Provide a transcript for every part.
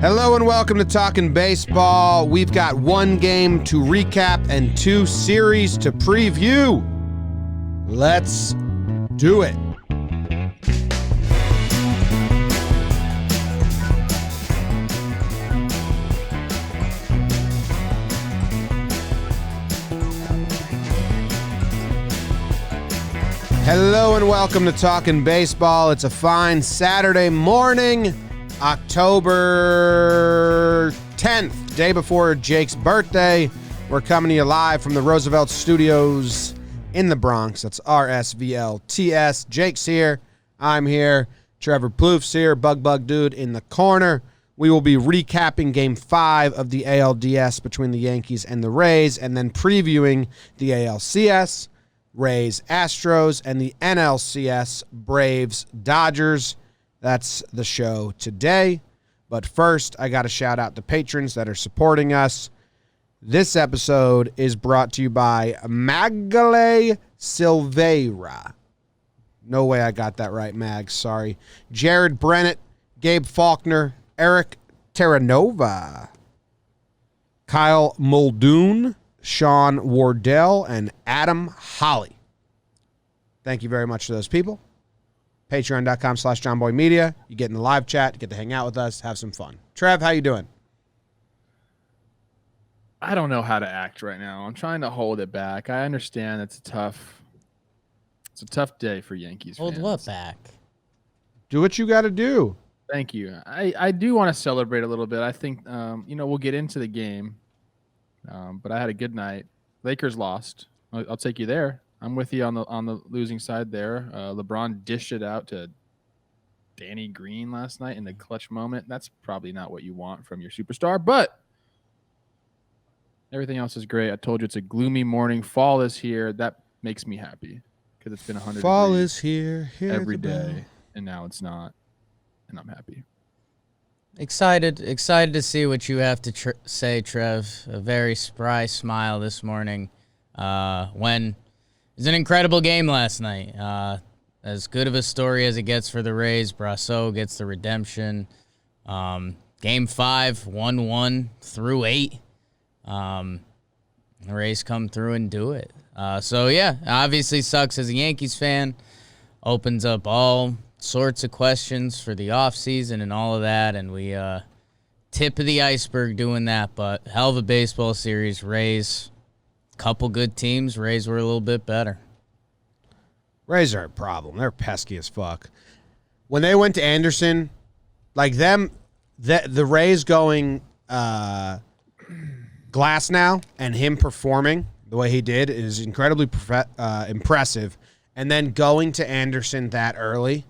Hello and welcome to Talkin Baseball. We've got one game to recap and two series to preview. Let's do it. Hello and welcome to Talkin Baseball. It's a fine Saturday morning, October 10th, day before Jake's birthday. We're coming to you live from the Roosevelt Studios in the Bronx. That's RSVLTS. Jake's here. I'm here. Trevor Plouffe's here. Bug Dude in the corner. We will be recapping Game 5 of the ALDS between the Yankees and the Rays, and then previewing the ALCS, Rays, Astros, and the NLCS, Braves, Dodgers. That's the show today. But first, I got to shout out the patrons that are supporting us. This episode is brought to you by Magale Silveira. No way I got that right, Mag. Sorry. Jared Brennett, Gabe Faulkner, Eric Terranova, Kyle Muldoon, Sean Wardell, and Adam Holly. Thank you very much to those people. Patreon.com/JomboyMedia. You get in the live chat, you get to hang out with us, have some fun. Trev, how you doing? I don't know how to act right now. I'm trying to hold it back. I understand it's a tough day for Yankees fans. Hold what back? Do what you got to do. Thank you. I do want to celebrate a little bit. I think we'll get into the game. But I had a good night. Lakers lost. I'll take you there. I'm with you on the losing side there. LeBron dished it out to Danny Green last night in the clutch moment. That's probably not what you want from your superstar, but everything else is great. I told you it's a gloomy morning. Fall is here. That makes me happy because it's been 100 Fall degrees is here every day, and now it's not, and I'm happy. Excited to see what you have to say, Trev. A very spry smile this morning. When it was an incredible game last night. As good of a story as it gets for the Rays. Brasso gets the redemption. Game 5, 1-1 through 8. The Rays come through and do it. Obviously sucks as a Yankees fan. Opens up all sorts of questions for the offseason and all of that, and we tip of the iceberg doing that, but hell of a baseball series. Rays, couple good teams. Rays were a little bit better. Rays are a problem. They're pesky as fuck. When they went to Anderson, like them, the Rays going Glass now and him performing the way he did is incredibly impressive, and then going to Anderson that early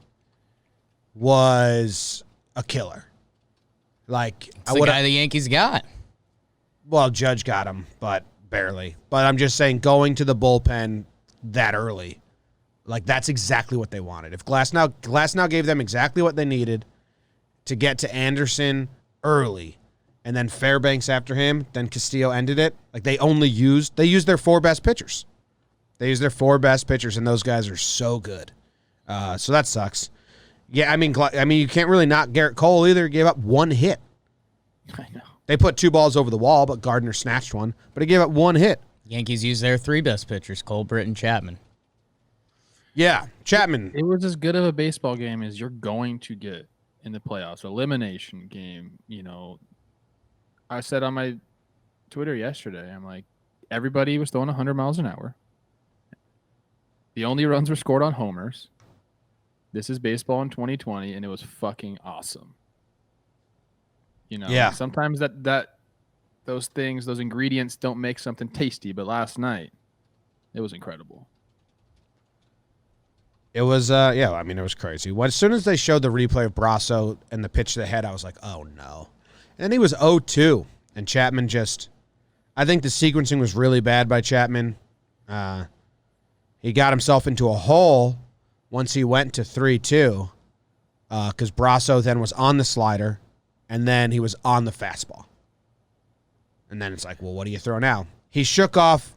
was a killer. Like, it's the guy the Yankees got. Well, Judge got him, but barely. But I'm just saying, going to the bullpen that early, like, that's exactly what they wanted. If Glasnow gave them exactly what they needed to get to Anderson early, and then Fairbanks after him, then Castillo ended it. Like, they used their four best pitchers. They used their four best pitchers, and those guys are so good. So that sucks. Yeah, I mean, you can't really knock Garrett Cole either. He gave up one hit. I know. They put two balls over the wall, but Gardner snatched one. But he gave up one hit. Yankees used their three best pitchers, Colbert and Chapman. Yeah, Chapman. It was as good of a baseball game as you're going to get in the playoffs. Elimination game, I said on my Twitter yesterday, I'm like, everybody was throwing 100 miles an hour. The only runs were scored on homers. This is baseball in 2020, and it was fucking awesome. Yeah. Sometimes those ingredients don't make something tasty, but last night, it was incredible. It was, it was crazy. As soon as they showed the replay of Brasso and the pitch to the head, I was like, oh, no. And then he was 0-2, and Chapman I think the sequencing was really bad by Chapman. He got himself into a hole once he went to 3-2 because Brasso then was on the slider, and then he was on the fastball. And then it's like, well, what do you throw now? He shook off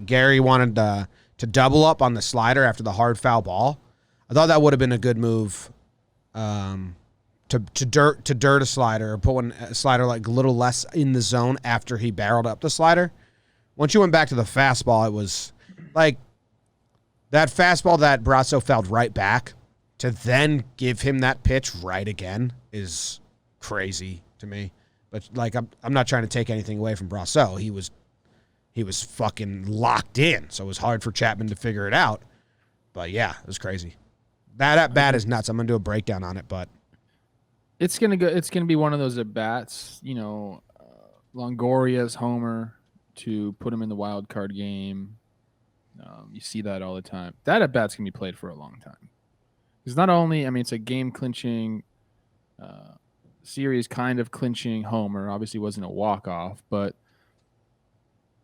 Gary wanted to double up on the slider after the hard foul ball. I thought that would have been a good move to dirt a slider or put a slider like a little less in the zone after he barreled up the slider. Once you went back to the fastball, it was like that fastball that Brasso fouled right back to then give him that pitch right again is crazy to me. But like I'm not trying to take anything away from Brasso. He was fucking locked in, so it was hard for Chapman to figure it out. But yeah, it was crazy. That at bat is nuts. I'm gonna do a breakdown on it, but it's gonna be one of those at bats. Longoria's homer to put him in the wild card game. You see that all the time. That at bat's gonna be played for a long time. Because not only, it's a game clinching, series kind of clinching homer. Obviously, wasn't a walk off, but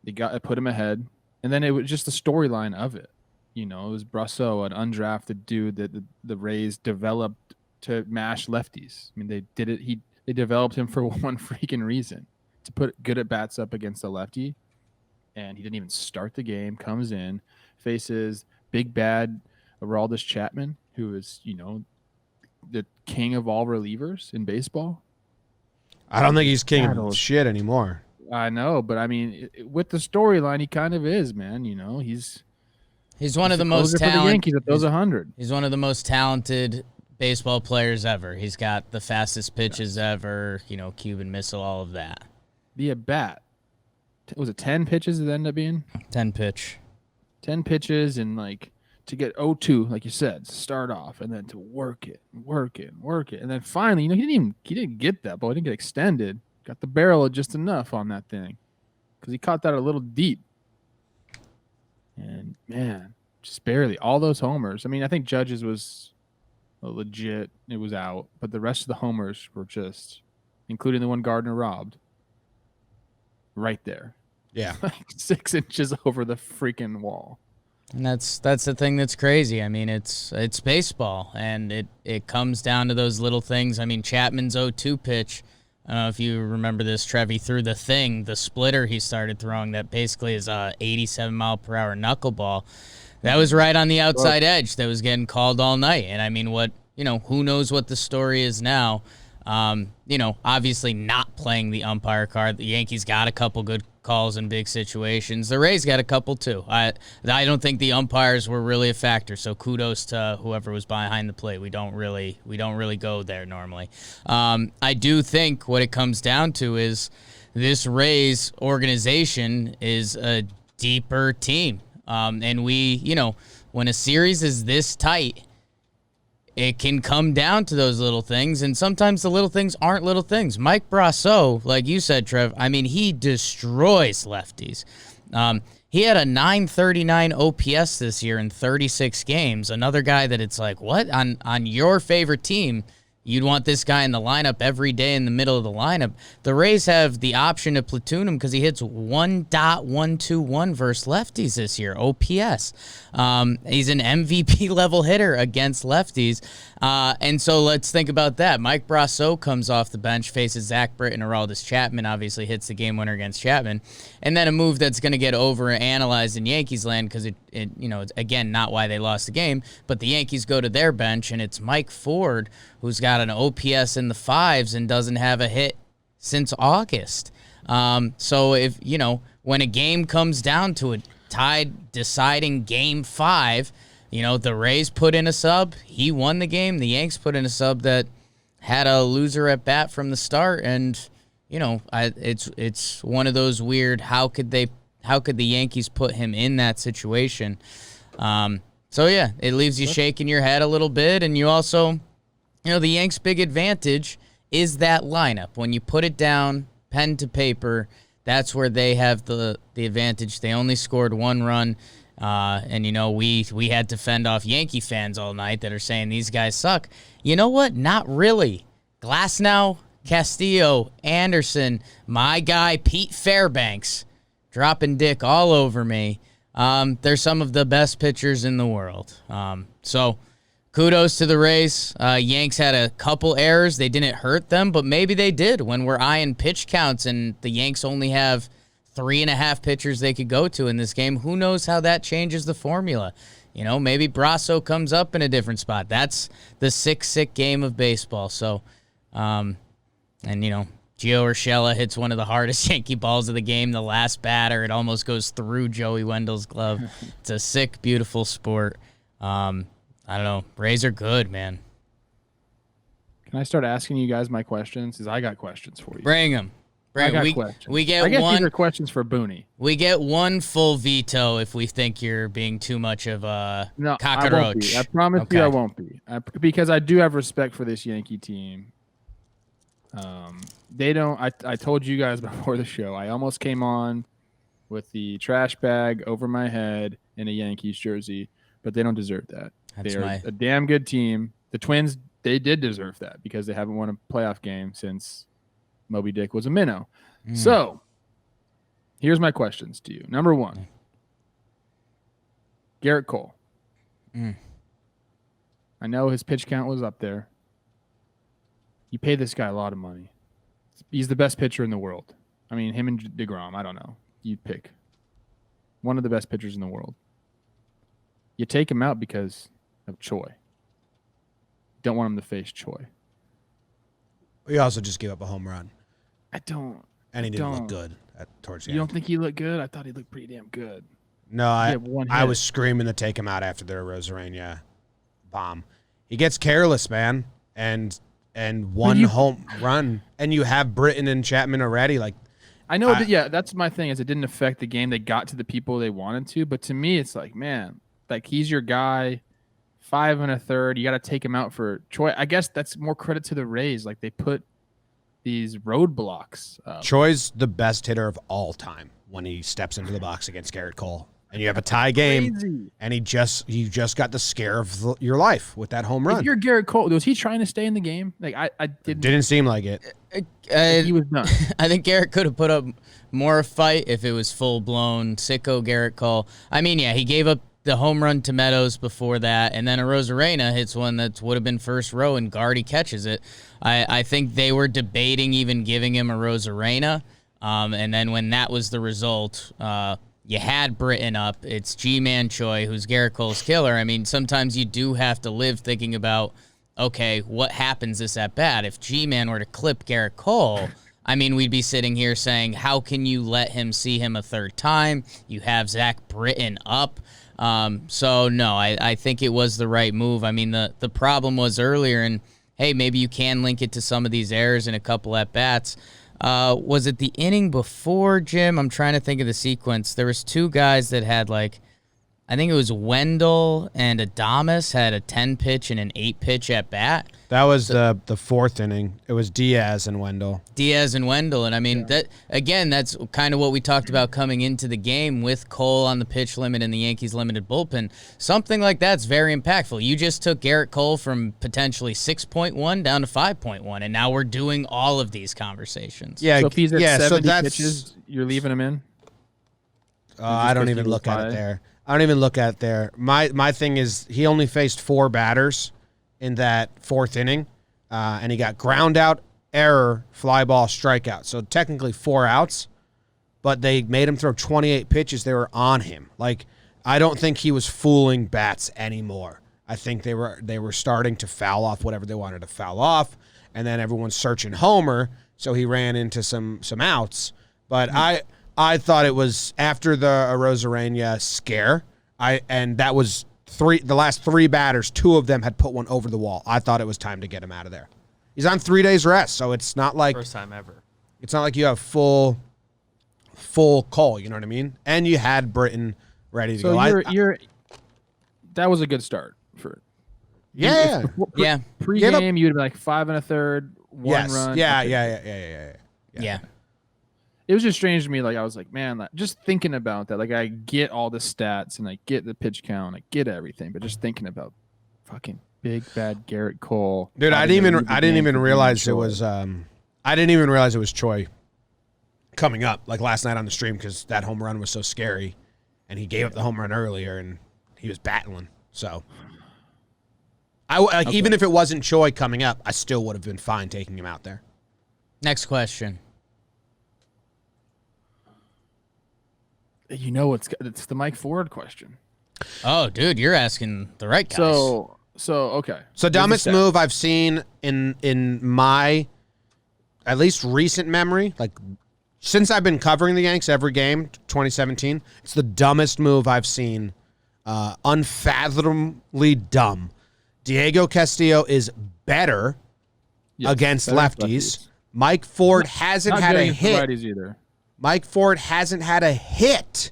they put him ahead, and then it was just the storyline of it. It was Brasso, an undrafted dude that the Rays developed to mash lefties. They did it. They developed him for one freaking reason, to put good at bats up against a lefty, and he didn't even start the game. Comes in, faces big bad Aroldis Chapman, who is the king of all relievers in baseball. I don't think he's king of shit anymore. I know, but with the storyline, he kind of is, man. He's one of the most talented. Yankees at those 100. He's one of the most talented baseball players ever. He's got the fastest pitches ever. Cuban missile, all of that. The at bat, was it 10 pitches? It ended up being 10 pitch. 10 pitches, and to get 0-2, like you said, start off, and then to work it, and then finally, he didn't get that ball. He didn't get extended. Got the barrel just enough on that thing, because he caught that a little deep. And man, just barely. All those homers. I think Judge's was legit. It was out, but the rest of the homers were just, including the one Gardner robbed, right there. Yeah, 6 inches over the freaking wall. And that's the thing that's crazy. It's baseball, and it comes down to those little things. Chapman's 0-2 pitch. I don't know if you remember this, Trev. He threw the splitter he started throwing that basically is a 87-mile-per-hour knuckleball. That was right on the outside edge that was getting called all night. And who knows what the story is now. Obviously not playing the umpire card. The Yankees got a couple good calls in big situations. The Rays got a couple too. I don't think the umpires were really a factor. So kudos to whoever was behind the plate. We don't really go there normally. I do think what it comes down to is this Rays organization is a deeper team. And when a series is this tight, it can come down to those little things, and sometimes the little things aren't little things. Mike Brasso, like you said, Trev, he destroys lefties. He had a 939 OPS this year in 36 games. Another guy that it's like, what? On your favorite team, you'd want this guy in the lineup every day in the middle of the lineup. The Rays have the option to platoon him because he hits 1.121 versus lefties this year, OPS. He's an MVP level hitter against lefties. And so let's think about that. Mike Brasso comes off the bench, faces Zach Britt and Aroldis Chapman, obviously hits the game winner against Chapman. And then a move that's going to get overanalyzed in Yankees land because it's again, not why they lost the game, but the Yankees go to their bench and it's Mike Ford, who's got an OPS in the 5s and doesn't have a hit since August. So if, when a game comes down to it, tied deciding game 5, the Rays put in a sub, he won the game. The Yanks put in a sub that had a loser at bat from the start. And, it's one of those weird, how could the Yankees put him in that situation? So yeah, it leaves you shaking your head a little bit. And you also, the Yanks' big advantage is that lineup. When you put it down, pen to paper, that's where they have the advantage. They only scored 1 run. And we had to fend off Yankee fans all night that are saying these guys suck. You know what? Not really. Glasnow, Castillo, Anderson, my guy Pete Fairbanks, dropping dick all over me. They're some of the best pitchers in the world. So kudos to the Rays. Yanks had a couple errors. They didn't hurt them, but maybe they did when we're eyeing pitch counts and the Yanks only have 3.5 pitchers they could go to in this game. Who knows how that changes the formula? Maybe Brasso comes up in a different spot. That's the sick game of baseball. So And, Gio Urshela hits one of the hardest Yankee balls of the game. The last batter, it almost goes through Joey Wendell's glove. It's a sick, beautiful sport. I don't know. Rays are good, man. Can I start asking you guys my questions? Because I got questions for you. Bring them. I got questions. We get I guess one. these are questions for Booney. We get one full veto if we think you're being too much of a cockroach. I won't be. I promise you I won't be. Because I do have respect for this Yankee team. They don't. I told you guys before the show, I almost came on with the trash bag over my head in a Yankees jersey, but they don't deserve that. They're a damn good team. The Twins, they did deserve that because they haven't won a playoff game since Moby Dick was a minnow. So, here's my questions to you. Number one, Garrett Cole. I know his pitch count was up there. You pay this guy a lot of money. He's the best pitcher in the world. I mean, him and DeGrom, I don't know. You'd pick one of the best pitchers in the world. You take him out because of Choi. Don't want him to face Choi. We also just gave up a home run. I don't. And he didn't look good towards the end. You don't think he looked good? I thought he looked pretty damn good. No, I was screaming to take him out after the Rosarena bomb. He gets careless, man, and one home run, and you have Britton and Chapman already. Like, I know, that's my thing. Is it didn't affect the game. They got to the people they wanted to, but to me, it's like, man, like he's your guy. 5 1/3. You got to take him out for Choi. I guess that's more credit to the Rays. Like they put these roadblocks. Choi's the best hitter of all time when he steps into the box against Garrett Cole, and you have a tie game, and you just got the scare of your life with that home run. If you're Garrett Cole, was he trying to stay in the game? Like I didn't seem like it. He was done. I think Garrett could have put up more fight if it was full blown sicko Garrett Cole. I mean, yeah, he gave up the home run to Meadows before that, and then a Rosarena hits one that would have been first row, and Gardy catches it. I think they were debating even giving him a Rosarena, and then when that was the result, you had Britton up. It's G-Man Choi, who's Garrett Cole's killer. I mean, sometimes you do have to live thinking about, okay, what happens this at bat? If G-Man were to clip Garrett Cole, I mean, we'd be sitting here saying, how can you let him see him a third time? You have Zach Britton up. So no, I think it was the right move. I mean, the problem was earlier, and hey, maybe you can link it to some of these errors in a couple at bats. Was it the inning before, Jim? I'm trying to think of the sequence. There was two guys that had I think it was Wendell and Adames had a 10 pitch and an 8 pitch at bat. That was the fourth inning. It was Diaz and Wendell. And I mean that's kind of what we talked about coming into the game with Cole on the pitch limit and the Yankees limited bullpen. Something like that's very impactful. You just took Garrett Cole from potentially 6.1 down to 5.1, and now we're doing all of these conversations. Yeah, so if he's at 70 pitches, you're leaving him in? I don't even look at it there. I don't even look at it there. My thing is he only faced 4 batters in that fourth inning, and he got ground out, error, fly ball, strikeout. So technically 4 outs, but they made him throw 28 pitches. They were on him. Like, I don't think he was fooling bats anymore. I think they were starting to foul off whatever they wanted to foul off, and then everyone's searching Homer, so he ran into some outs. But I thought it was after the Rosarena scare. And that was the last 3 batters, 2 of them had put one over the wall. I thought it was time to get him out of there. He's on 3 days rest, so it's not like first time ever. It's not like you have full call, you know what I mean? And you had Britton ready to go. That was a good start for it. Yeah. Pre-game, you would have been like 5 1/3, one run. Yeah. It was just strange to me. Like I was like, man, just thinking about that. Like I get all the stats and I get the pitch count, I get everything, but just thinking about fucking big bad Garrett Cole. Dude, I didn't even realize it was Choi coming up like last night on the stream because that home run was so scary, and he gave up the home run earlier and he was battling. So even if it wasn't Choi coming up, I still would have been fine taking him out there. Next question. You know it's the Mike Ford question. Oh, dude, you're asking the right guys. okay. So dumbest move I've seen in my at least recent memory, like since I've been covering the Yanks every game, 2017, it's the dumbest move I've seen. Unfathomably dumb. Diego Castillo is better against lefties. Mike Ford hasn't had a hit. Either. Mike Ford hasn't had a hit.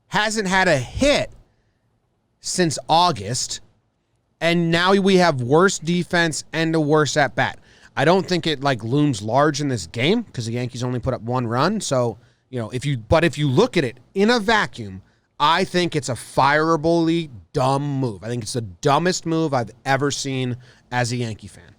Hasn't had a hit since August. And now we have worse defense and a worse at bat. I don't think it like looms large in this game because the Yankees only put up 1 run. So, if you look at it in a vacuum, I think it's a fireably dumb move. I think it's the dumbest move I've ever seen as a Yankee fan.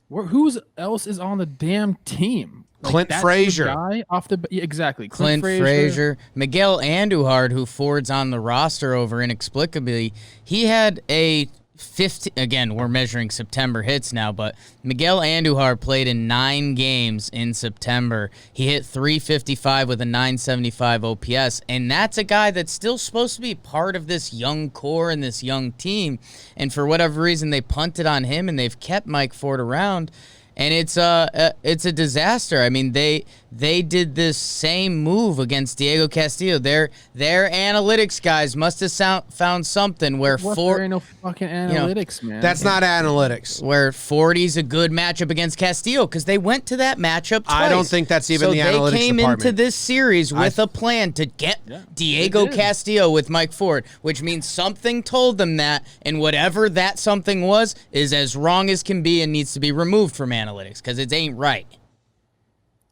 Who else is on the damn team? Clint Frazier. Guy off the exactly. Clint Frazier. Miguel Andujar, who Ford's on the roster over inexplicably, he had a 50. Again, we're measuring September hits now, but Miguel Andujar played in 9 games in September. He hit .355 with a .975 OPS, and that's a guy that's still supposed to be part of this young core and this young team. And for whatever reason, they punted on him, and they've kept Mike Ford around. And it's a disaster. I mean, they did this same move against Diego Castillo. Their analytics guys must have found something where there ain't no fucking analytics, man. That's not analytics. Where 40's a good matchup against Castillo because they went to that matchup twice. I don't think that's even the analytics department. So they came into this series with a plan to get Diego Castillo with Mike Ford, which means something told them that, and whatever that something was is as wrong as can be and needs to be removed from analytics because it ain't right.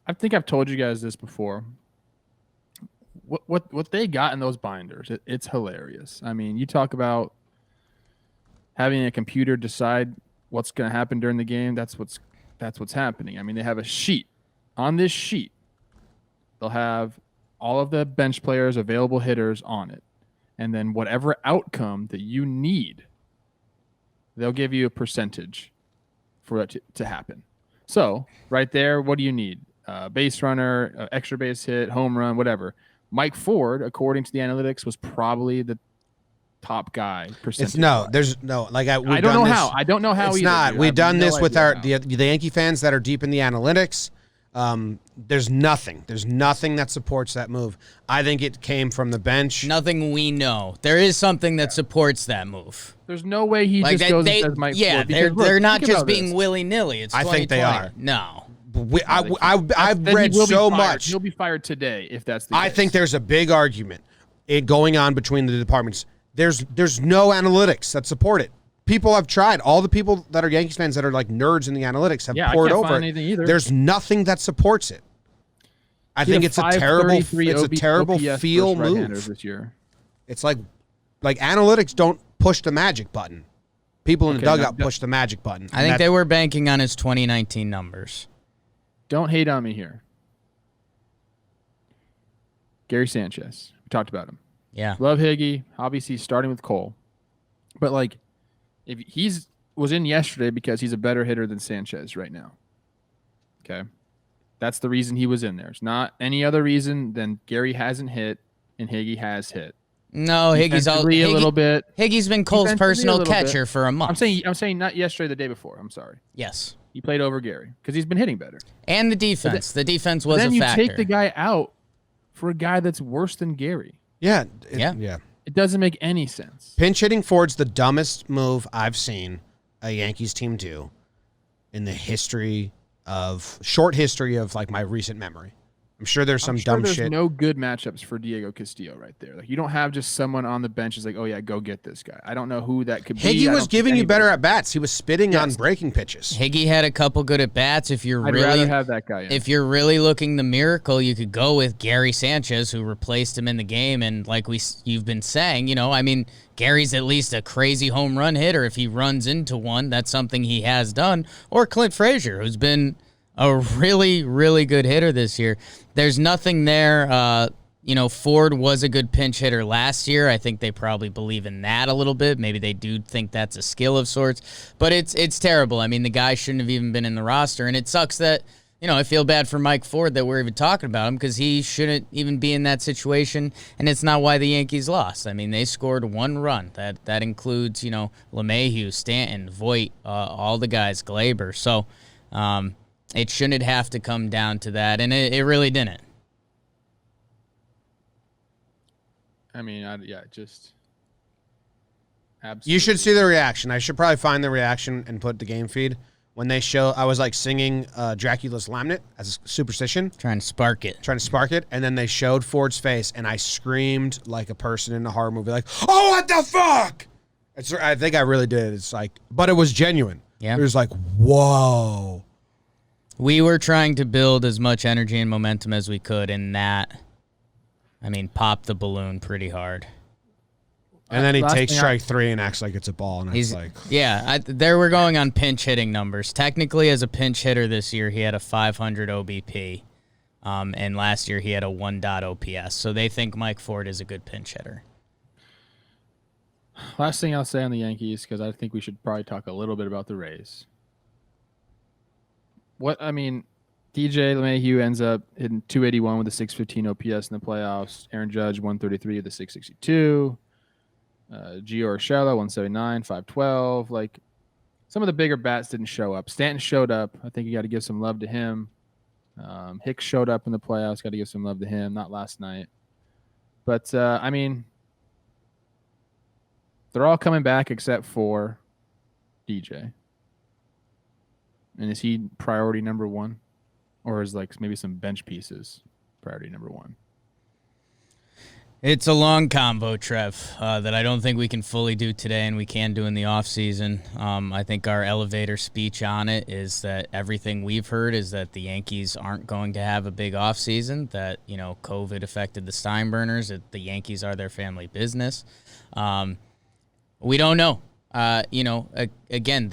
I think I've told you guys this before. What they got in those binders, it's hilarious. I mean, you talk about having a computer decide what's going to happen during the game. That's what's happening. I mean, they have a sheet. On this sheet, they'll have all of the bench players, available hitters on it. And then whatever outcome that you need, they'll give you a percentage for that to happen. So right there, what do you need? Base runner, extra base hit, home run, whatever. Mike Ford, according to the analytics, was probably the top guy. It's no, there's no like I don't know how. I don't know how. It's either, not. dude. We've done this with how. the Yankee fans that are deep in the analytics. There's nothing. There's nothing that supports that move. I think it came from the bench. Nothing we know. There is something that supports that move. There's no way he just goes and says Mike Ford. Yeah, they're not just being willy-nilly. It's 2020. I think they are. No. I've read so much. He'll be fired today if that's the case. I think there's a big argument going on between the departments. There's no analytics that support it. People have tried. All the people that are Yankees fans that are like nerds in the analytics have poured over it. There's nothing that supports it. I think it's a terrible feel move this year. It's like analytics don't push the magic button. People in the dugout push the magic button. I think they were banking on his 2019 numbers. Don't hate on me here. Gary Sanchez. We talked about him. Yeah. Love Higgy. Obviously starting with Cole. But like if was in yesterday because he's a better hitter than Sanchez right now. Okay. That's the reason he was in there. It's not any other reason than Gary hasn't hit and Higgy has hit. No, Higgy's a little bit. Higgy's been Cole's personal catcher for a month. I'm saying not yesterday, the day before. I'm sorry. Yes. He played over Gary because he's been hitting better. And the defense. The defense was a factor. Then you take the guy out for a guy that's worse than Gary. Yeah. It doesn't make any sense. Pinch hitting Ford's the dumbest move I've seen a Yankees team do in the short history of like my recent memory. I'm sure there's some dumb shit. There's no good matchups for Diego Castillo right there. Like you don't have just someone on the bench is like, oh yeah, go get this guy. I don't know who that could be. Higgy was giving you better at bats. He was spitting on breaking pitches. Higgy had a couple good at bats. I'd rather have that guy. Yeah. If you're really looking the miracle, you could go with Gary Sanchez, who replaced him in the game. And like you've been saying, I mean, Gary's at least a crazy home run hitter. If he runs into one, that's something he has done. Or Clint Frazier, who's been a really, really good hitter this year. There's nothing there. Ford was a good pinch hitter last year. I think they probably believe in that a little bit. Maybe they do think that's a skill of sorts. But it's terrible. I mean, the guy shouldn't have even been in the roster. And it sucks that I feel bad for Mike Ford that we're even talking about him because he shouldn't even be in that situation, and it's not why the Yankees lost. I mean, they scored one run. That includes, LeMahieu, Stanton, Voit, all the guys, Glaber. So it shouldn't have to come down to that, and it really didn't. I mean, just absolutely. You should see the reaction. I should probably find the reaction and put the game feed. When they show, I was like singing Dracula's Lamnet as a superstition. Trying to spark it. And then they showed Ford's face, and I screamed like a person in a horror movie, like, oh, what the fuck? I think I really did. It's like, but it was genuine. Yeah. It was like, whoa. We were trying to build as much energy and momentum as we could, and that, popped the balloon pretty hard. And then he takes strike 3 and acts like it's a ball, and it's like... Yeah, there we're going on pinch hitting numbers. Technically, as a pinch hitter this year, he had a 500 OBP, and last year he had a 1.0 OPS. So they think Mike Ford is a good pinch hitter. Last thing I'll say on the Yankees, because I think we should probably talk a little bit about the Rays. DJ LeMahieu ends up hitting 281 with a 615 OPS in the playoffs. Aaron Judge, 133 with a 662. Gio Urshela, 179, 512. Like, some of the bigger bats didn't show up. Stanton showed up. I think you got to give some love to him. Hicks showed up in the playoffs. Got to give some love to him. Not last night. But, they're all coming back except for DJ. And is he priority number one? Or is, maybe some bench pieces priority number one? It's a long combo, Trev, that I don't think we can fully do today and we can do in the offseason. I think our elevator speech on it is that everything we've heard is that the Yankees aren't going to have a big offseason, that, COVID affected the Steinburners, that the Yankees are their family business. We don't know. Again,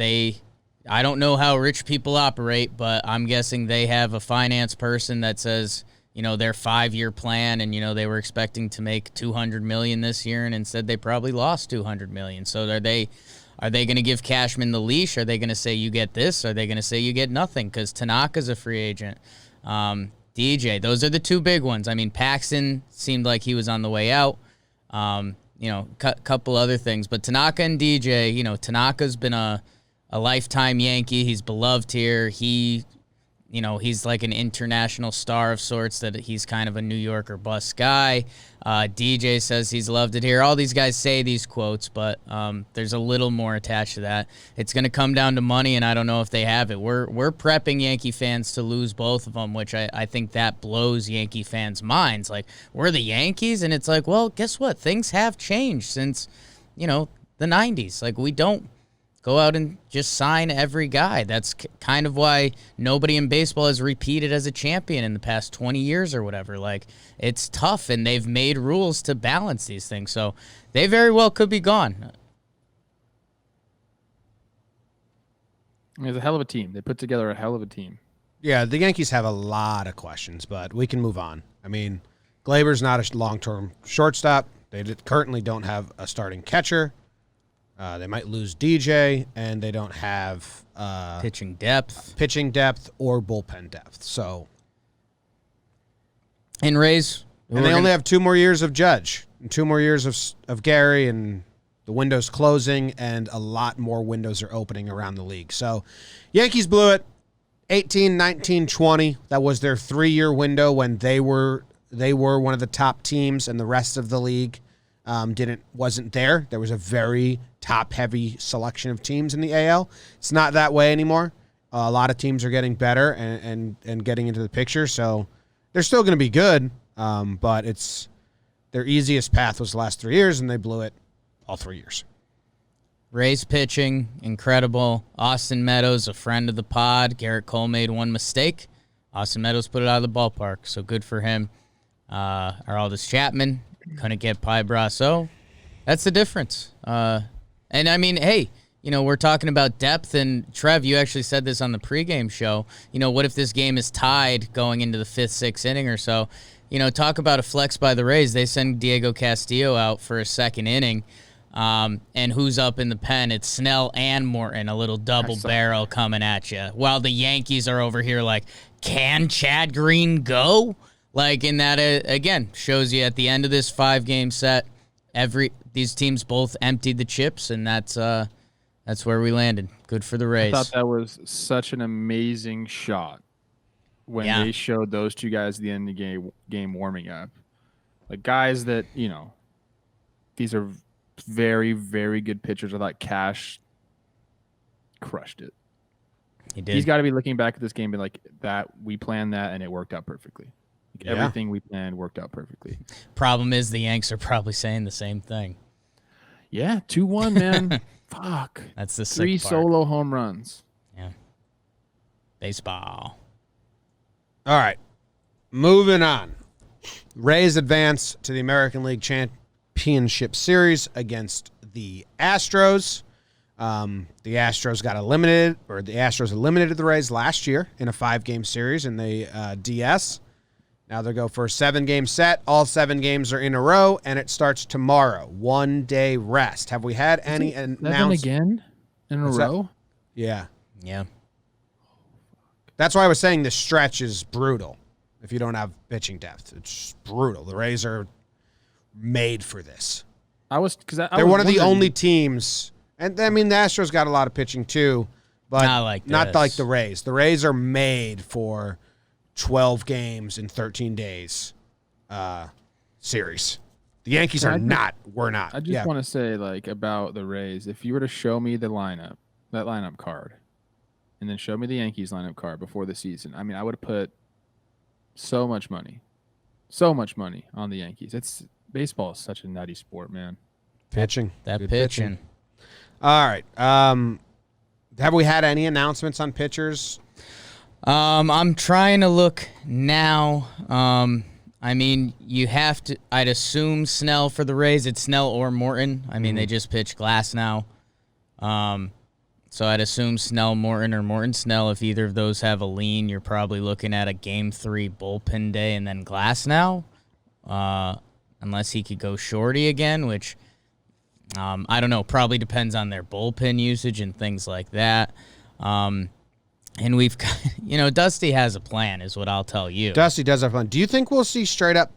I don't know how rich people operate, but I'm guessing they have a finance person that says, their 5-year plan, and, they were expecting to make $200 million this year, and instead they probably lost $200 million. So are they going to give Cashman the leash? Are they going to say you get this? Are they going to say you get nothing? Because Tanaka's a free agent. DJ, those are the two big ones. Paxton seemed like he was on the way out. Couple other things. But Tanaka and DJ, Tanaka's been a lifetime Yankee. He's beloved here. He's like an international star of sorts, that he's kind of a New Yorker bus guy. DJ says he's loved it here. All these guys say these quotes, but there's a little more attached to that. It's going to come down to money, and I don't know if they have it. We're prepping Yankee fans to lose both of them, which I think that blows Yankee fans' minds. Like, we're the Yankees, and it's like, well, guess what? Things have changed since, the 90s. Like, we don't go out and just sign every guy. That's kind of why nobody in baseball has repeated as a champion in the past 20 years or whatever. Like, it's tough, and they've made rules to balance these things. So they very well could be gone. It's a hell of a team. They put together a hell of a team. Yeah, the Yankees have a lot of questions, but we can move on. Glaber's not a long-term shortstop. They currently don't have a starting catcher. They might lose DJ, and they don't have pitching depth or bullpen depth. So, and Rays, and they only have 2 more years of Judge, and 2 more years of Gary, and the window's closing, and a lot more windows are opening around the league. So, Yankees blew it, 18, 19, 20. That was their 3-year window when they were one of the top teams, and the rest of the league wasn't there. There was a very top-heavy selection of teams in the AL. It's not that way anymore. A lot of teams are getting better and getting into the picture, so they're still going to be good, but their easiest path was the last 3 years, and they blew it all 3 years. Rays pitching, incredible. Austin Meadows, a friend of the pod. Garrett Cole made one mistake. Austin Meadows put it out of the ballpark, so good for him. Aroldis Chapman couldn't get Pi Brasso. That's the difference. And hey, we're talking about depth, and Trev, you actually said this on the pregame show. What if this game is tied going into the 5th, 6th inning or so? Talk about a flex by the Rays. They send Diego Castillo out for a 2nd inning. And who's up in the pen? It's Snell and Morton, a little double barrel coming at you. While the Yankees are over here like, can Chad Green go? Like, in that, again, shows you at the end of this 5-game set, these teams both emptied the chips, and that's where we landed. Good for the Rays. I thought that was such an amazing shot when they showed those two guys at the end of the game warming up. Like, guys that, these are very, very good pitchers. I thought Cash crushed it. He did. He's got to be looking back at this game and be like, that we planned that and it worked out perfectly. Everything we planned worked out perfectly. Problem is the Yanks are probably saying the same thing. Yeah, 2-1, man. Fuck. That's the sick 3 part. solo home runs. Yeah. Baseball. All right. Moving on. Rays advance to the American League Championship Series against the Astros. The Astros eliminated the Rays last year in a 5-game series in the DS. Now they'll go for a 7-game set. All 7 games are in a row, and it starts tomorrow. 1-day rest. Have we had any announcements? Again in a row? Yeah. Yeah. That's why I was saying this stretch is brutal if you don't have pitching depth. It's brutal. The Rays are made for this. They're one of the only teams, and I mean the Astros got a lot of pitching too, but not like the Rays. The Rays are made for 12 games in 13 days series. The Yankees are not. We're not. I just want to say, like, about the Rays, if you were to show me that lineup card, and then show me the Yankees lineup card before the season, I mean, I would have put so much money on the Yankees. Baseball is such a nutty sport, man. Pitching. That pitching. All right. Have we had any announcements on pitchers? I'm trying to look now. I mean, you have to. I'd assume Snell for the Rays. It's Snell or Morton. I mean, they just pitch Glass now. So I'd assume Snell, Morton, or Morton, Snell. If either of those have a lean, you're probably looking at a Game 3 bullpen day and then Glass now. Unless he could go shorty again, which I don't know. Probably depends on their bullpen usage and things like that. And we've got, Dusty has a plan, is what I'll tell you. Dusty does have a plan. Do you think we'll see straight up,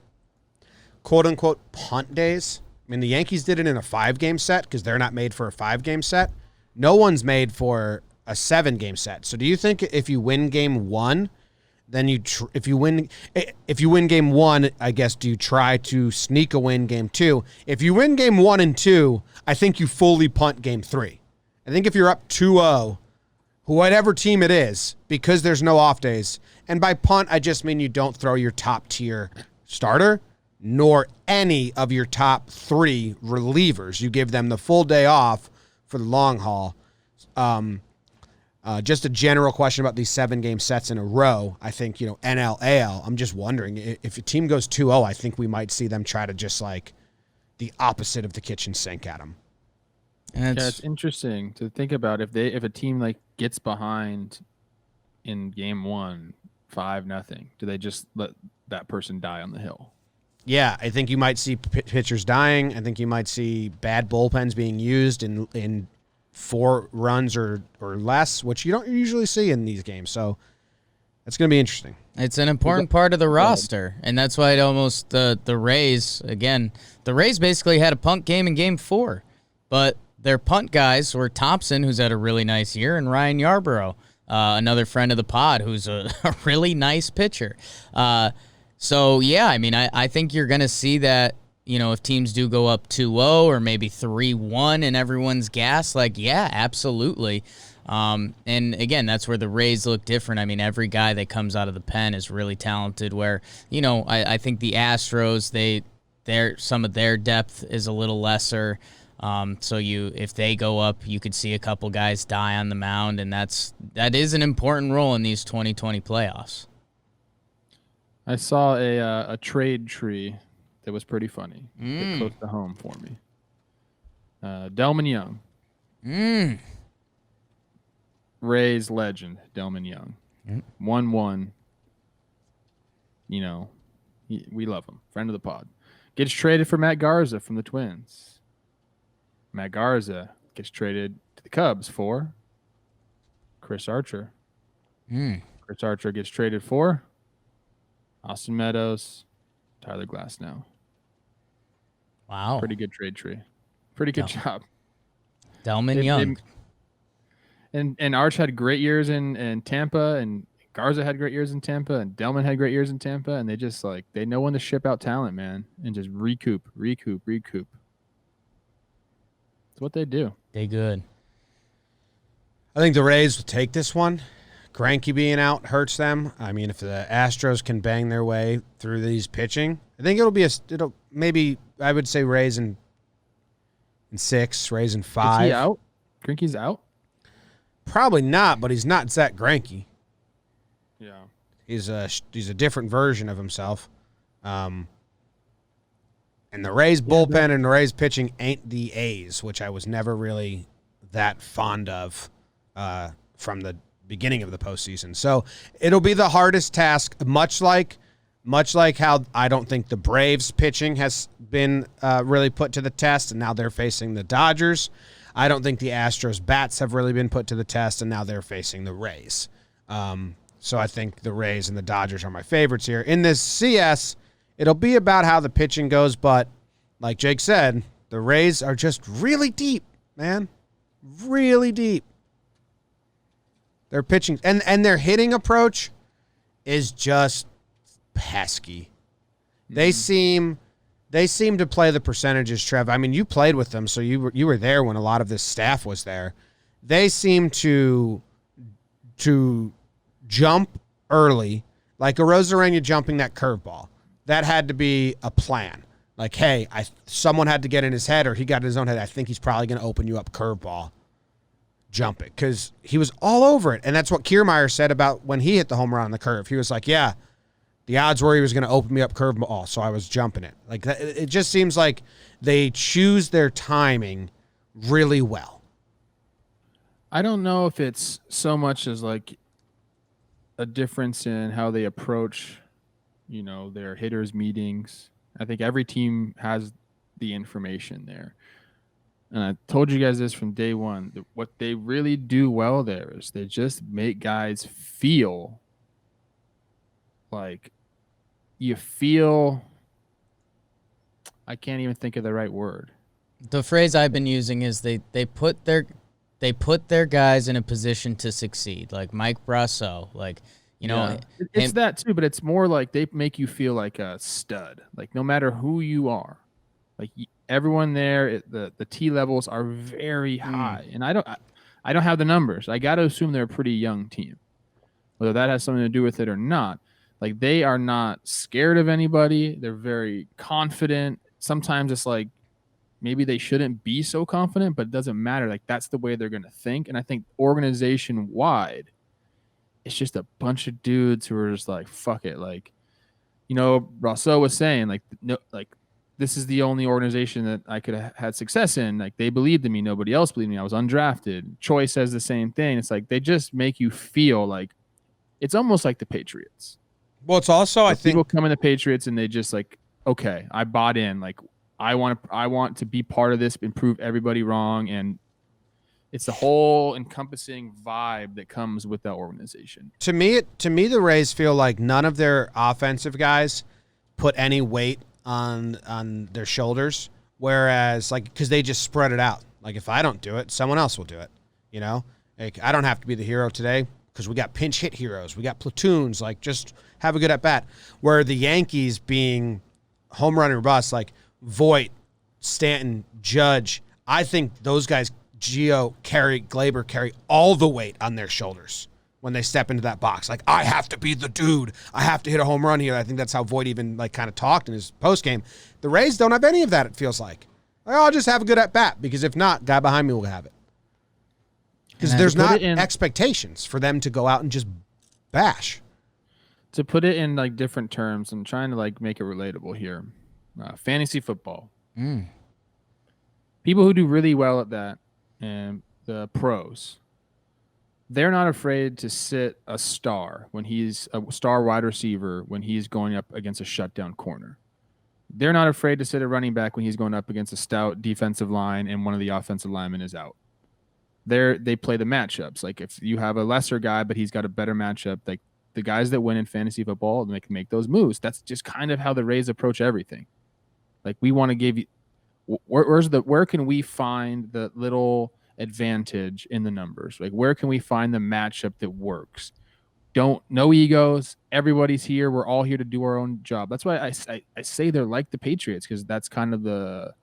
quote unquote, punt days? I mean, the Yankees did it in a 5-game set because they're not made for a 5-game set. No one's made for a 7-game set. So do you think if you win game 1, then if you win game 1, I guess, do you try to sneak a win game 2? If you win game 1 and 2, I think you fully punt game 3. I think if you're up 2-0, whatever team it is, because there's no off days, and by punt, I just mean you don't throw your top tier starter, nor any of your top 3 relievers. You give them the full day off for the long haul. Just a general question about these 7-game sets in a row. I think, NL, AL, I'm just wondering if a team goes 2-0, I think we might see them try to just like the opposite of the kitchen sink at them. And it's interesting to think about if a team like gets behind in game 1, 5-0, do they just let that person die on the hill? Yeah, I think you might see pitchers dying. I think you might see bad bullpens being used in 4 runs or less, which you don't usually see in these games. So it's going to be interesting. It's an important part of the roster, and that's why it almost the Rays, again, the Rays basically had a punt game in game 4, but their punt guys were Thompson, who's had a really nice year, and Ryan Yarborough, another friend of the pod, who's a really nice pitcher. So, yeah, I mean, I think you're going to see that, if teams do go up 2-0 or maybe 3-1 and everyone's gassed, like, yeah, absolutely. And, again, that's where the Rays look different. I mean, every guy that comes out of the pen is really talented where, I think the Astros, some of their depth is a little lesser. So if they go up, you could see a couple guys die on the mound, and that is an important role in these 2020 playoffs. I saw a trade tree that was pretty funny. Close to home for me. Delman Young. Rays legend, Delman Young. 1-1. We love him. Friend of the pod. Gets traded for Matt Garza from the Twins. Matt Garza gets traded to the Cubs for Chris Archer. Chris Archer gets traded for Austin Meadows, Tyler Glasnow. Wow. Pretty good trade tree. Pretty good job. Delman Young. And Arch had great years in Tampa, and Garza had great years in Tampa, and Delman had great years in Tampa, and they just they know when to ship out talent, man, and just recoup. It's what they do. They good. I think the Rays will take this one. Greinke being out hurts them. I mean, if the Astros can bang their way through these pitching, I think it'll maybe, I would say Rays in 6, Rays in 5. Is he out? Greinke's out? Probably not, but he's not Zach Greinke. Yeah. He's a different version of himself. And the Rays bullpen and the Rays pitching ain't the A's, which I was never really that fond of from the beginning of the postseason. So it'll be the hardest task, much like how I don't think the Braves pitching has been really put to the test, and now they're facing the Dodgers. I don't think the Astros bats have really been put to the test, and now they're facing the Rays. So I think the Rays and the Dodgers are my favorites here. In this CS, it'll be about how the pitching goes, but like Jake said, the Rays are just really deep, man. Really deep. Their pitching and their hitting approach is just pesky. They seem to play the percentages, Trev. I mean, you played with them, so you were there when a lot of this staff was there. They seem to jump early, like a Rosarena jumping that curveball. That had to be a plan. Like, hey, someone had to get in his head, or he got in his own head. I think he's probably going to open you up curveball. Jump it, because he was all over it. And that's what Kiermaier said about when he hit the home run on the curve. He was like, yeah, the odds were he was going to open me up curveball, so I was jumping it. Like, it just seems like they choose their timing really well. I don't know if it's so much as like a difference in how they approach, their hitters meetings. I think every team has the information there. And I told you guys this from day one. What they really do well there is they just make guys feel like you feel. I can't even think of the right word. The phrase I've been using is they put their guys in a position to succeed, like Mike Brasso, it's that too, but it's more like they make you feel like a stud. Like no matter who you are, like everyone there, the T levels are very high, and I don't have the numbers. I got to assume they're a pretty young team, whether that has something to do with it or not. Like they are not scared of anybody. They're very confident. Sometimes it's like maybe they shouldn't be so confident, but it doesn't matter. Like that's the way they're going to think. And I think organization wide, it's just a bunch of dudes who are just like, fuck it. Like, Rousseau was saying like, no, like this is the only organization that I could have had success in. Like they believed in me. Nobody else believed in me. I was undrafted. Choi says the same thing. It's like, they just make you feel like it's almost like the Patriots. Well, it's also, I think people come in the Patriots and they just like, okay, I bought in. Like I want to be part of this and prove everybody wrong. And it's the whole encompassing vibe that comes with that organization. To me, the Rays feel like none of their offensive guys put any weight on their shoulders, whereas because they just spread it out. Like if I don't do it, someone else will do it. Like I don't have to be the hero today because we got pinch hit heroes, we got platoons. Like just have a good at bat. Where the Yankees being home run or bust, like Voit, Stanton, Judge, I think those guys, Gio, Glaber carry all the weight on their shoulders when they step into that box. Like, I have to be the dude. I have to hit a home run here. I think that's how Voit even kind of talked in his postgame. The Rays don't have any of that, it feels like. I'll just have a good at bat, because if not, guy behind me will have it. Because there's not expectations for them to go out and just bash. To put it in different terms, I'm trying to make it relatable here. Fantasy football. People who do really well at that, and the pros, they're not afraid to sit a star when he's a star wide receiver when he's going up against a shutdown corner. They're not afraid to sit a running back when he's going up against a stout defensive line and one of the offensive linemen is out. They play the matchups. Like if you have a lesser guy, but he's got a better matchup, like the guys that win in fantasy football, they can make those moves. That's just kind of how the Rays approach everything. Like we want to give you, where can we find the little advantage in the numbers? Like where can we find the matchup that works? No egos. Everybody's here. We're all here to do our own job. That's why I say they're like the Patriots, because that's kind of the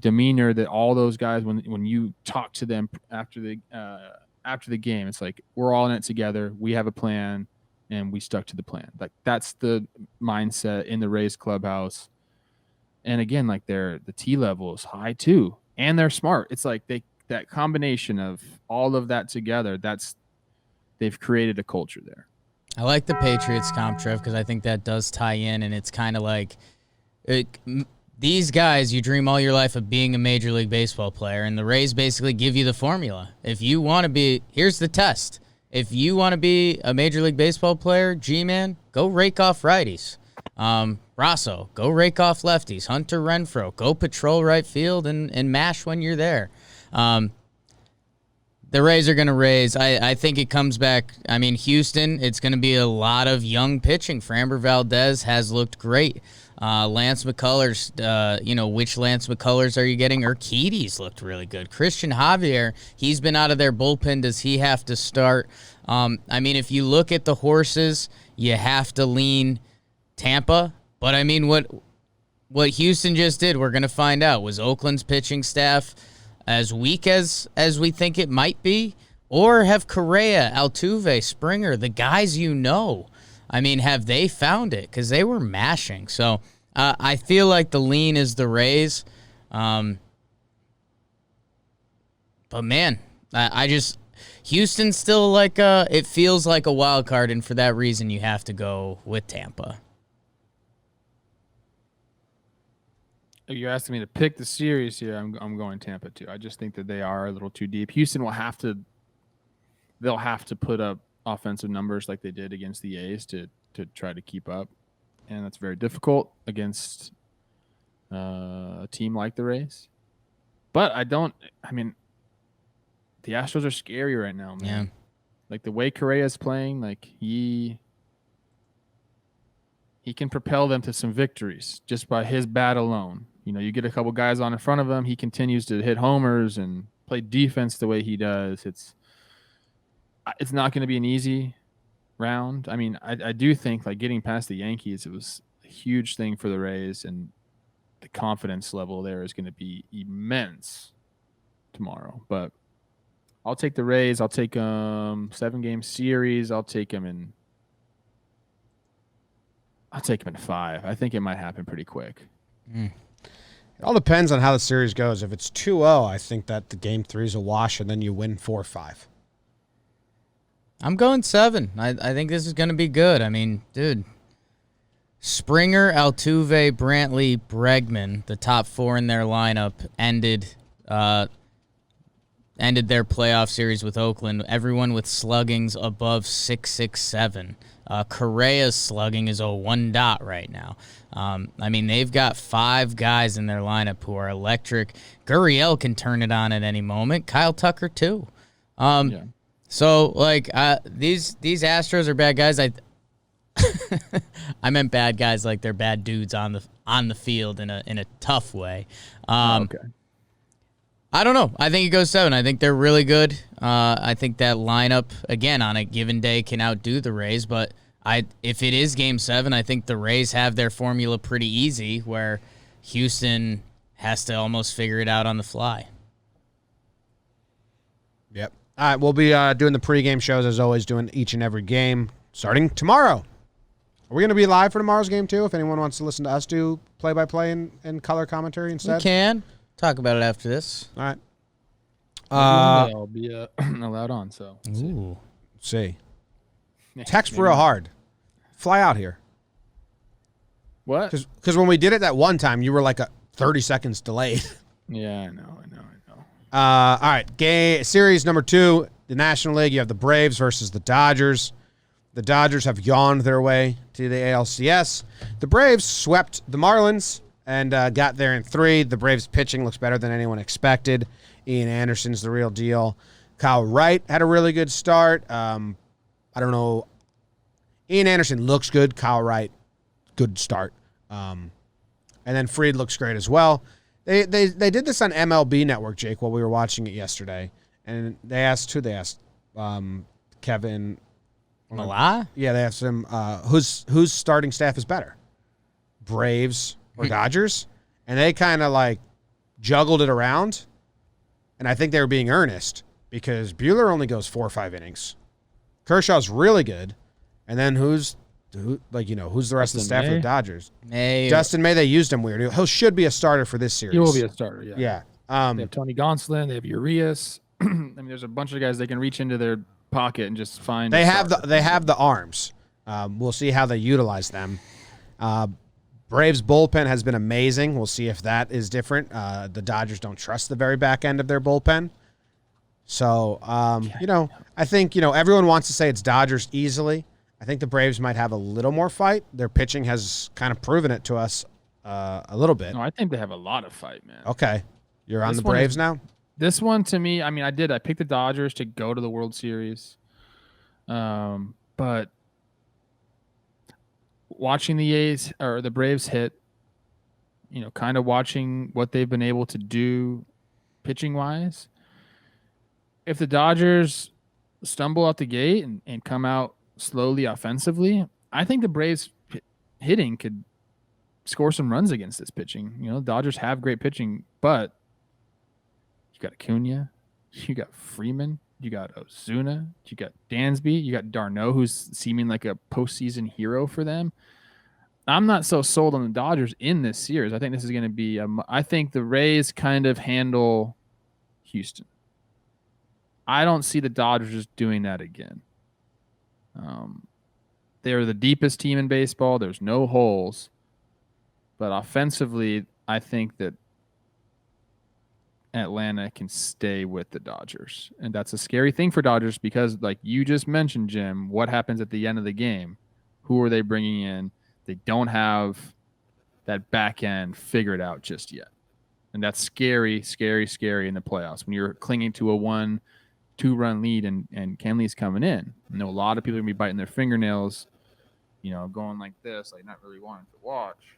demeanor that all those guys, when you talk to them after the game, it's like we're all in it together. We have a plan, and we stuck to the plan. Like that's the mindset in the Rays clubhouse. And again, like the T level is high too, and they're smart. It's like that combination of all of that together. They've created a culture there. I like the Patriots comp, Trev, because I think that does tie in, and it's kind of like these guys, you dream all your life of being a Major League Baseball player, and the Rays basically give you the formula. If you want to be, here's the test. If you want to be a Major League Baseball player, G-Man, go rake off righties. Brasso, go rake off lefties. Hunter Renfroe, go patrol right field and mash when you're there. The Rays are going to raise. I think it comes back. I mean, Houston, it's going to be a lot of young pitching. Framber Valdez has looked great. Lance McCullers, which Lance McCullers are you getting? Urquidy's looked really good. Christian Javier, he's been out of their bullpen. Does he have to start? I mean, if you look at the horses, you have to lean Tampa. But, I mean, what Houston just did, we're going to find out. Was Oakland's pitching staff as weak as we think it might be? Or have Correa, Altuve, Springer, the guys you know, I mean, have they found it? Because they were mashing. So I feel like the lean is the Rays. But, man, Houston's still like it feels like a wild card, and for that reason you have to go with Tampa. You're asking me to pick the series here. I'm going Tampa too. I just think that they are a little too deep. Houston they'll have to put up offensive numbers like they did against the A's to try to keep up, and that's very difficult against a team like the Rays. But the Astros are scary right now, man. Yeah. Like the way Correa's playing, like he can propel them to some victories just by his bat alone. You know, you get a couple guys on in front of him, he continues to hit homers and play defense the way he does. It's not going to be an easy round. I mean, I do think like getting past the Yankees, it was a huge thing for the Rays, and the confidence level there is going to be immense tomorrow. But I'll take the Rays. I'll take 7-game series. I'll take them in 5. I think it might happen pretty quick. It all depends on how the series goes. If it's 2-0, I think that the game 3 is a wash, and then you win 4-5. I'm going 7. I think this is going to be good. I mean, dude, Springer, Altuve, Brantley, Bregman, the top 4 in their lineup, ended their playoff series with Oakland. Everyone with sluggings above 667. Correa's slugging is a 1 dot right now. I mean, they've got 5 guys in their lineup who are electric. Gurriel can turn it on at any moment. Kyle Tucker too. Yeah. So like these Astros are bad guys. I meant bad guys like they're bad dudes on the field in a tough way. Okay. I don't know. I think it goes 7. I think they're really good. I think that lineup, again, on a given day can outdo the Rays. But if it is Game 7, I think the Rays have their formula pretty easy, where Houston has to almost figure it out on the fly. Yep. All right, we'll be doing the pregame shows, as always, doing each and every game starting tomorrow. Are we going to be live for tomorrow's game, too, if anyone wants to listen to us do play-by-play and color commentary instead? We can. Talk about it after this. All right. I'll be allowed on, so. Ooh. See. Text real hard. Fly out here. What? Because when we did it that one time, you were like 30 seconds delayed. Yeah, I know. All right. Series number 2, the National League. You have the Braves versus the Dodgers. The Dodgers have yawned their way to the ALCS. The Braves swept the Marlins and got there in 3. The Braves pitching looks better than anyone expected. Ian Anderson's the real deal. Kyle Wright had a really good start. I don't know. Ian Anderson looks good. Kyle Wright, good start. And then Fried looks great as well. They did this on MLB Network, Jake, while we were watching it yesterday. And they asked who they asked. Kevin Mala? Yeah, they asked him whose starting staff is better, Braves or Dodgers, and they kind of like juggled it around, and I think they were being earnest because Buehler only goes 4 or 5 innings, Kershaw's really good, and then who's the rest of the staff of the Dodgers? Dustin May, they used him weird. He should be a starter for this series. He will be a starter. Yeah. Yeah. They have Tony Gonsolin. They have Urias. I mean, there's a bunch of guys they can reach into their pocket and just find. They have the arms. We'll see how they utilize them. Braves bullpen has been amazing. We'll see if that is different. The Dodgers don't trust the very back end of their bullpen. So, I think, everyone wants to say it's Dodgers easily. I think the Braves might have a little more fight. Their pitching has kind of proven it to us a little bit. No, I think they have a lot of fight, man. Okay. You're on the Braves now? This one, to me, I mean, I picked the Dodgers to go to the World Series. But watching the Braves hit, kind of watching what they've been able to do pitching-wise, if the Dodgers stumble out the gate and come out slowly offensively, I think the Braves hitting could score some runs against this pitching. The Dodgers have great pitching, but you got Acuna, you got Freeman, you got Ozuna, you got Dansby, you got Darno, who's seeming like a postseason hero for them. I'm not so sold on the Dodgers in this series. I think this is going to be I think the Rays kind of handle Houston. I don't see the Dodgers just doing that again. They're the deepest team in baseball. There's no holes. But offensively, I think that Atlanta can stay with the Dodgers. And that's a scary thing for Dodgers because, like you just mentioned, Jim, what happens at the end of the game? Who are they bringing in? They don't have that back end figured out just yet. And that's scary, scary, scary in the playoffs when you're clinging to a 1-2 run lead and Kenley's coming in. I know a lot of people are going to be biting their fingernails, going like this, like not really wanting to watch.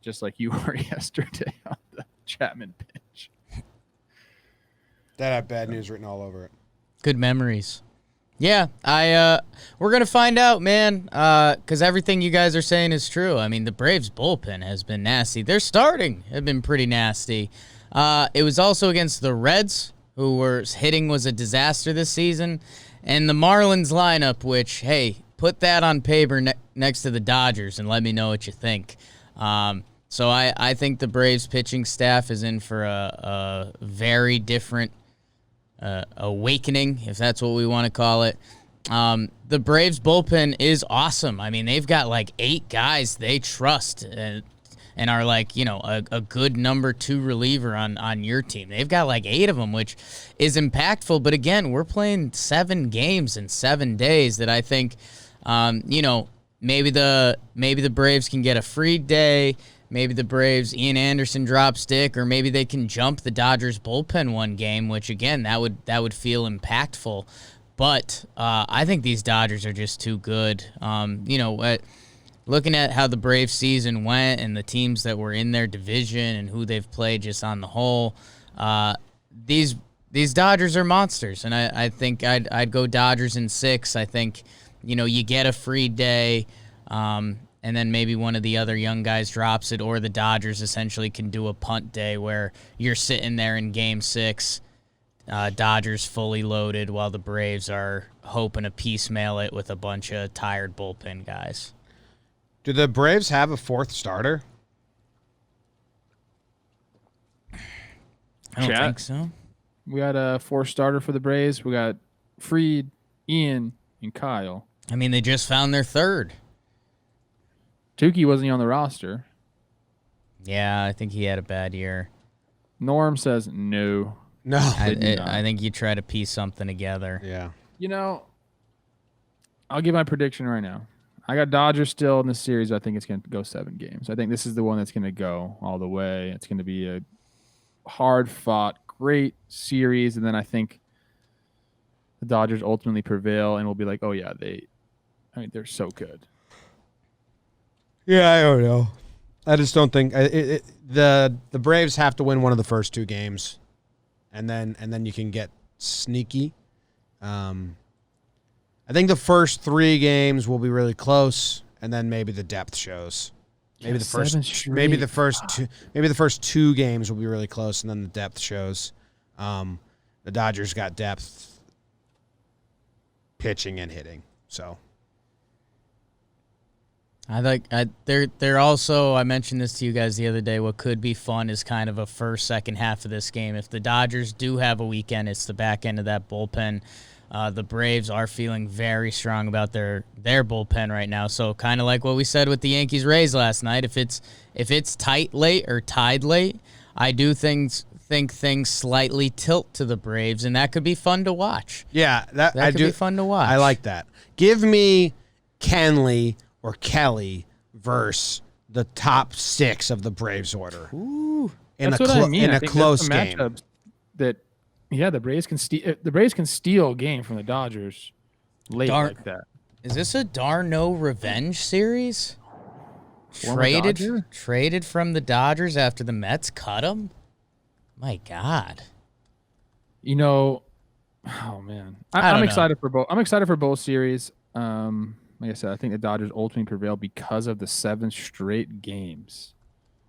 Just like you were yesterday on the Chapman pitch. That had bad news written all over it. Good memories. Yeah, we're gonna find out, man. Because everything you guys are saying is true. I mean, the Braves bullpen has been nasty. Their starting have been pretty nasty. It was also against the Reds, who were hitting was a disaster this season, and the Marlins lineup. Which, hey, put that on paper next to the Dodgers and let me know what you think. So I think the Braves pitching staff is in for a very different awakening, if that's what we want to call it. The Braves bullpen is awesome. I mean, they've got like 8 guys they trust and are like, a good number 2 reliever on your team. They've got like 8 of them, which is impactful. But again, we're playing 7 games in 7 days that I think, maybe the Braves can get a free day. Maybe the Braves, Ian Anderson drop stick, or maybe they can jump the Dodgers bullpen one game, which again, that would feel impactful. But I think these Dodgers are just too good. Looking at how the Braves season went and the teams that were in their division and who they've played just on the whole, these Dodgers are monsters, and I think I'd go Dodgers in 6. I think you get a free day. And then maybe one of the other young guys drops it, or the Dodgers essentially can do a punt day where you're sitting there in Game 6, Dodgers fully loaded, while the Braves are hoping to piecemeal it with a bunch of tired bullpen guys. Do the Braves have a 4th starter? I don't think so. We got a 4th starter for the Braves. We got Fried, Ian, and Kyle. I mean, they just found their 3rd. Tukey wasn't on the roster. Yeah, I think he had a bad year. Norm says no. I think you try to piece something together. Yeah. I'll give my prediction right now. I got Dodgers still in the series. I think it's going to go 7 games. I think this is the one that's going to go all the way. It's going to be a hard-fought, great series, and then I think the Dodgers ultimately prevail, and we'll be like, oh yeah, they're so good. Yeah, I don't know. I just don't think the Braves have to win one of the first 2 games, and then you can get sneaky. I think the first 3 games will be really close, and then maybe the depth shows. Maybe the first 2 games will be really close, and then the depth shows. The Dodgers got depth, pitching and hitting. So they're also, I mentioned this to you guys the other day, what could be fun is kind of a first, second half of this game. If the Dodgers do have a weekend, it's the back end of that bullpen. The Braves are feeling very strong about their bullpen right now. So kind of like what we said with the Yankees-Rays last night, if it's tight late or tied late, I do think things slightly tilt to the Braves, and that could be fun to watch. Yeah, that could be fun to watch. I like that. Give me Kenley or Kelly versus the top 6 of the Braves order. Ooh, in a close game. The Braves can steal. The Braves can steal a game from the Dodgers late like that. Is this a Darno revenge series? Traded from the Dodgers after the Mets cut him? My God. Oh man, I'm excited for both. I'm excited for both series. Like I said, I think the Dodgers ultimately prevail because of the 7 straight games.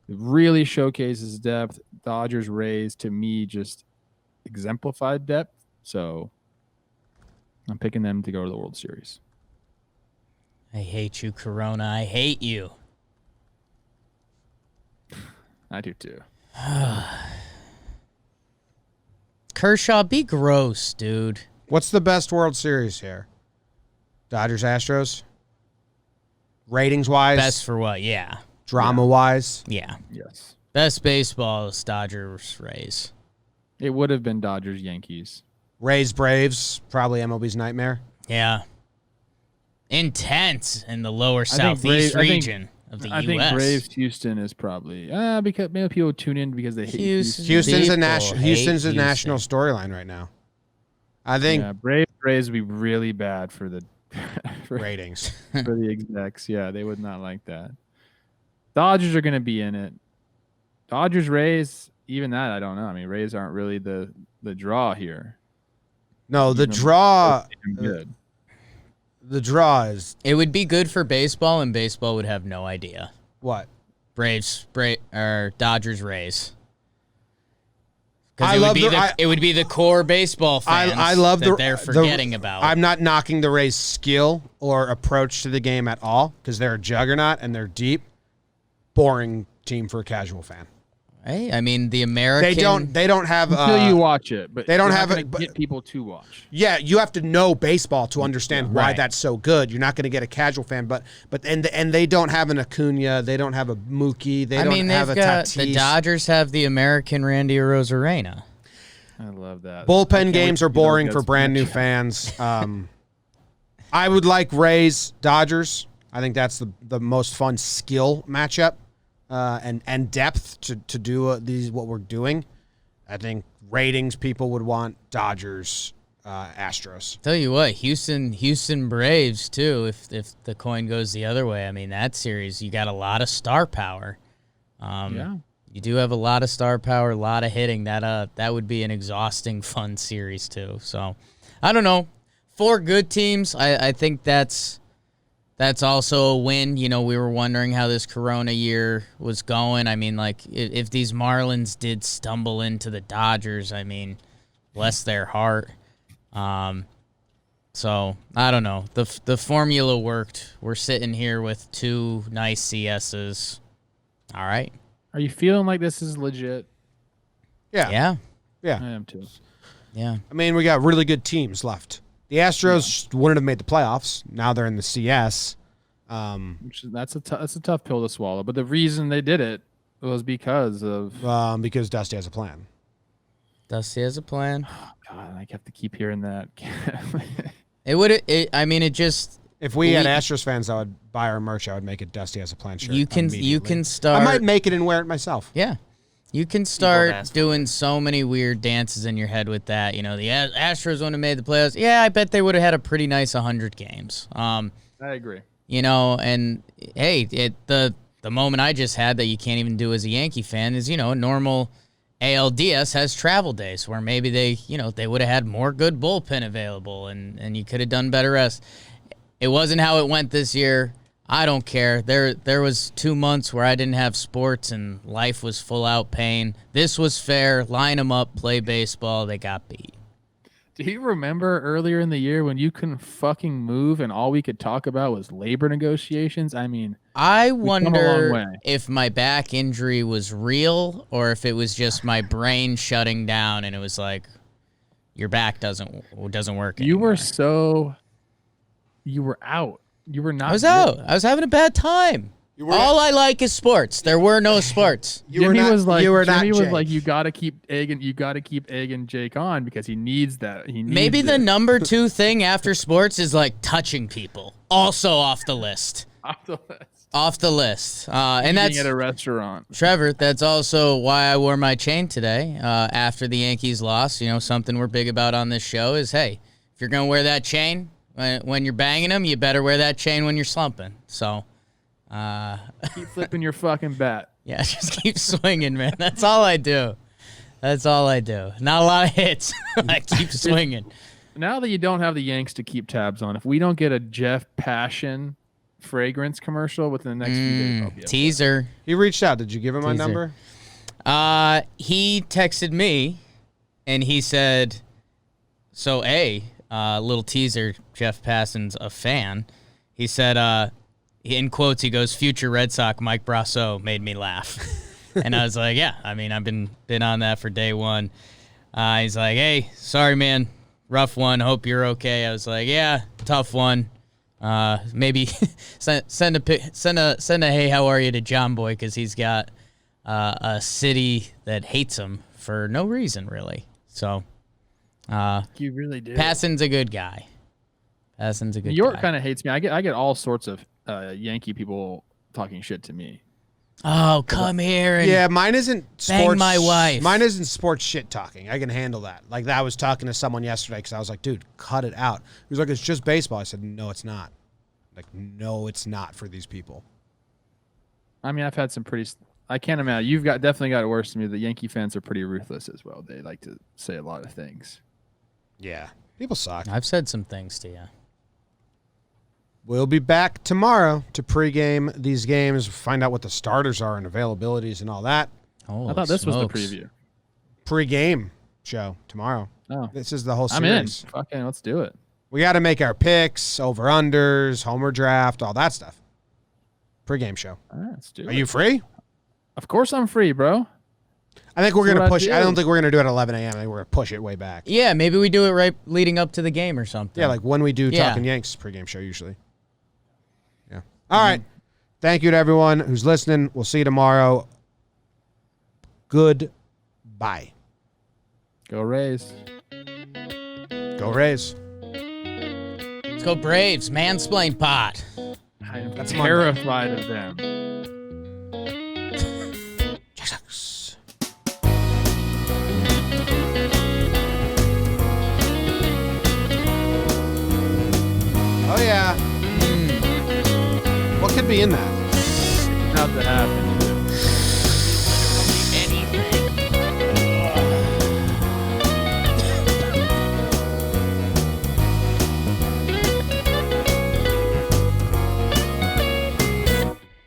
It really showcases depth. Dodgers-Rays, to me, just exemplified depth. So I'm picking them to go to the World Series. I hate you, Corona. I hate you. I do too. Kershaw, be gross, dude. What's the best World Series here? Dodgers, Astros? Ratings-wise? Best for what? Yeah. Drama-wise? Yeah. Yes. Best baseball is Dodgers, Rays. It would have been Dodgers, Yankees. Rays, Braves, probably MLB's nightmare. Yeah. Intense in the lower southeast region of the U.S. I think Braves, Houston is probably because maybe people tune in because they hate Houston. Houston's a national storyline right now. I think Braves would be really bad for the ratings for the execs. Yeah, they would not like that. Dodgers are going to be in it. Dodgers, Rays, even that I don't know. I mean, Rays aren't really the draw here. No, the draw. The draw is. It would be good for baseball, and baseball would have no idea. What? Dodgers, Rays. It would be the core baseball fans they're forgetting about. I'm not knocking the Rays' skill or approach to the game at all because they're a juggernaut and they're deep. Boring team for a casual fan. Hey, I mean the American. They don't have until you watch it, but they don't have get people to watch. Yeah, you have to know baseball to understand why that's so good. You're not going to get a casual fan, but they don't have an Acuna, they don't have a Mookie, they don't have a Tatis. The Dodgers have the American Randy Arozarena. I love that. Bullpen games are boring for brand new fans. I would like Rays Dodgers. I think that's the most fun skill matchup. And depth to do what we're doing. I think ratings people would want Dodgers, Astros. Tell you what, Houston Braves too. If the coin goes the other way, I mean that series you got a lot of star power. You do have a lot of star power, a lot of hitting. That would be an exhausting, fun series too. So I don't know. 4 good teams. I think that's also a win. You know, we were wondering how this Corona year was going. I mean, like, if these Marlins did stumble into the Dodgers, I mean, bless their heart. So, I don't know. The formula worked. We're sitting here with 2 nice CSs. All right. Are you feeling like this is legit? Yeah. I am too. Yeah. I mean, we got really good teams left. The Astros wouldn't have made the playoffs. Now they're in the CS. That's a tough pill to swallow. But the reason they did it was because Dusty has a plan. Oh, God, I have to keep hearing that. It If we had Astros fans that would buy our merch, I would make it Dusty Has a Plan shirt. You can start. I might make it and wear it myself. Yeah. You can start doing so many weird dances in your head with that. You know, the Astros wouldn't have made the playoffs. Yeah, I bet they would have had a pretty nice 100 games. I agree. You know, and hey, the moment I just had that you can't even do as a Yankee fan is, you know, a normal ALDS has travel days where maybe they would have had more good bullpen available and you could have done better rest. It wasn't how it went this year. I don't care. There was 2 months where I didn't have sports and life was full out pain. This was fair. Line them up, play baseball. They got beat. Do you remember earlier in the year when you couldn't fucking move and all we could talk about was labor negotiations? I mean, I wonder if my back injury was real or if it was just my brain shutting down and it was like, your back doesn't work anymore. You were out. You were not. I was out. I was having a bad time. All I like is sports. There were no sports. Jimmy was like, you gotta keep egging Jake on because he needs that. Maybe the number 2 thing after sports is like touching people. Also off the list. Off the list. And that's at a restaurant. Trevor, that's also why I wore my chain today. After the Yankees lost, you know, something we're big about on this show is, hey, if you're gonna wear that chain when you're banging them, you better wear that chain when you're slumping. So. Keep flipping your fucking bat. Yeah, just keep swinging, man. That's all I do. Not a lot of hits. I keep swinging. Now that you don't have the Yanks to keep tabs on, if we don't get a Jeff Passion fragrance commercial within the next few days, I'll be teaser. He reached out. Did you give him my number? He texted me, and he said, "So, little teaser. Jeff Passan's a fan." He said, in quotes, he goes, "Future Red Sox Mike Brasso made me laugh." And I was like, yeah, I mean, I've been on that for day one. He's like, "Hey, sorry, man. Rough one. Hope you're okay." I was like, "Yeah, tough one. Maybe send a hey, how are you to Jomboy because he's got a city that hates him for no reason, really." So you really do. Passan's a good guy. New York kind of hates me. I get all sorts of Yankee people talking shit to me. Oh, come here and mine isn't bang sports. My wife. Mine isn't sports shit talking. I can handle that. Like I was talking to someone yesterday because I was like, dude, cut it out. He was like, it's just baseball. I said, no, it's not. Like, no, it's not for these people. I mean, I've had some pretty. I can't imagine. You've definitely got it worse than me. The Yankee fans are pretty ruthless as well. They like to say a lot of things. Yeah, people suck. I've said some things to you. We'll be back tomorrow to pregame these games, find out what the starters are and availabilities and all that. I thought this was the preview. Pregame show tomorrow. Oh, this is the whole series. I'm in. Fucking, let's do it. We got to make our picks, over-unders, homer draft, all that stuff. Pregame show. All right, let's do it. Are you free? Of course I'm free, bro. I think we're going to push. I don't think we're going to do it at 11 a.m. I think we're going to push it way back. Yeah, maybe we do it right leading up to the game or something. Yeah, like when we do Talkin' Yanks pregame show usually. Yeah. All right. Thank you to everyone who's listening. We'll see you tomorrow. Goodbye. Go Rays. Go Rays. Let's go Braves. Mansplain pot. I'm terrified of them. Jesus. Oh, yeah. What could be in that? How'd that happen?